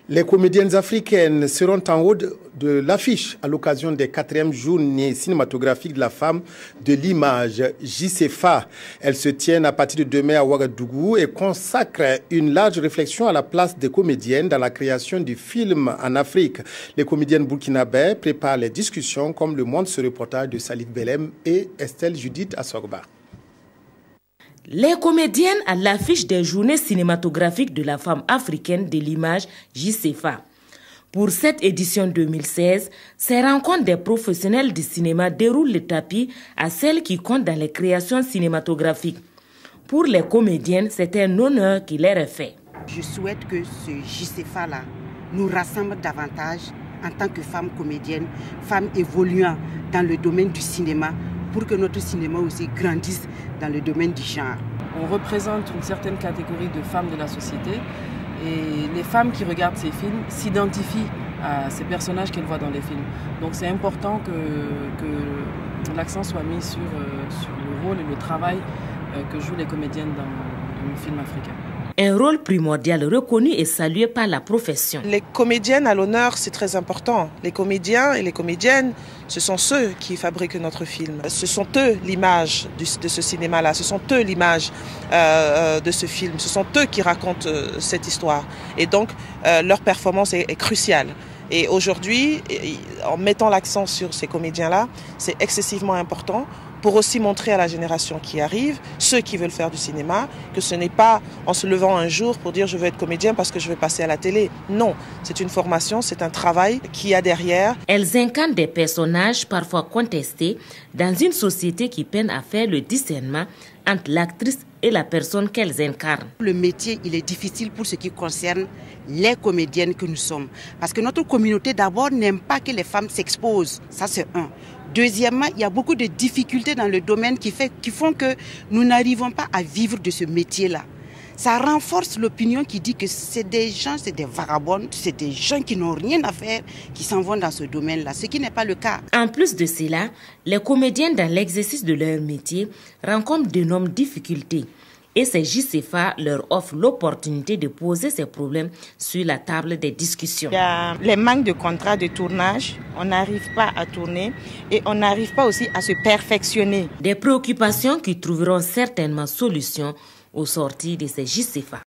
Les comédiennes africaines seront en haut de l'affiche à l'occasion des 4e journées cinématographiques de la femme de l'image, JCFA. Elles se tiennent à partir de demain à Ouagadougou et consacrent une large réflexion à la place des comédiennes dans la création du film en Afrique. Les comédiennes burkinabè préparent les discussions comme le montre ce reportage de Salif Belem et Estelle Judith Assorba. Les comédiennes à l'affiche des journées cinématographiques de la femme africaine de l'image JCFA. Pour cette édition 2016, ces rencontres des professionnels du cinéma déroulent le tapis à celles qui comptent dans les créations cinématographiques. Pour les comédiennes, c'est un honneur qui leur est fait. Je souhaite que ce JCFA-là nous rassemble davantage en tant que femmes comédiennes, femmes évoluant dans le domaine du cinéma, pour que notre cinéma aussi grandisse dans le domaine du genre. On représente une certaine catégorie de femmes de la société et les femmes qui regardent ces films s'identifient à ces personnages qu'elles voient dans les films. Donc c'est important que l'accent soit mis sur le rôle et le travail que jouent les comédiennes dans le film africain. Un rôle primordial reconnu et salué par la profession. Les comédiennes à l'honneur, c'est très important. Les comédiens et les comédiennes, ce sont ceux qui fabriquent notre film. Ce sont eux l'image de ce cinéma-là, ce sont eux l'image de ce film, ce sont eux qui racontent cette histoire. Et donc, leur performance est cruciale. Et aujourd'hui, en mettant l'accent sur ces comédiens-là, c'est excessivement important pour aussi montrer à la génération qui arrive, ceux qui veulent faire du cinéma, que ce n'est pas en se levant un jour pour dire je veux être comédien parce que je veux passer à la télé. Non, c'est une formation, c'est un travail qu'il y a derrière. Elles incarnent des personnages parfois contestés dans une société qui peine à faire le discernement entre l'actrice et la personne qu'elles incarnent. Le métier, il est difficile pour ce qui concerne les comédiennes que nous sommes. Parce que notre communauté d'abord n'aime pas que les femmes s'exposent. Ça c'est un. Deuxièmement, il y a beaucoup de difficultés dans le domaine qui font que nous n'arrivons pas à vivre de ce métier-là. Ça renforce l'opinion qui dit que c'est des gens, c'est des vagabonds, c'est des gens qui n'ont rien à faire, qui s'en vont dans ce domaine-là, ce qui n'est pas le cas. En plus de cela, les comédiennes dans l'exercice de leur métier rencontrent d'énormes difficultés. Et ces JCFA leur offrent l'opportunité de poser ces problèmes sur la table des discussions. Il y a les manques de contrats de tournage, on n'arrive pas à tourner et on n'arrive pas aussi à se perfectionner. Des préoccupations qui trouveront certainement solution au sortir de ces JCFA.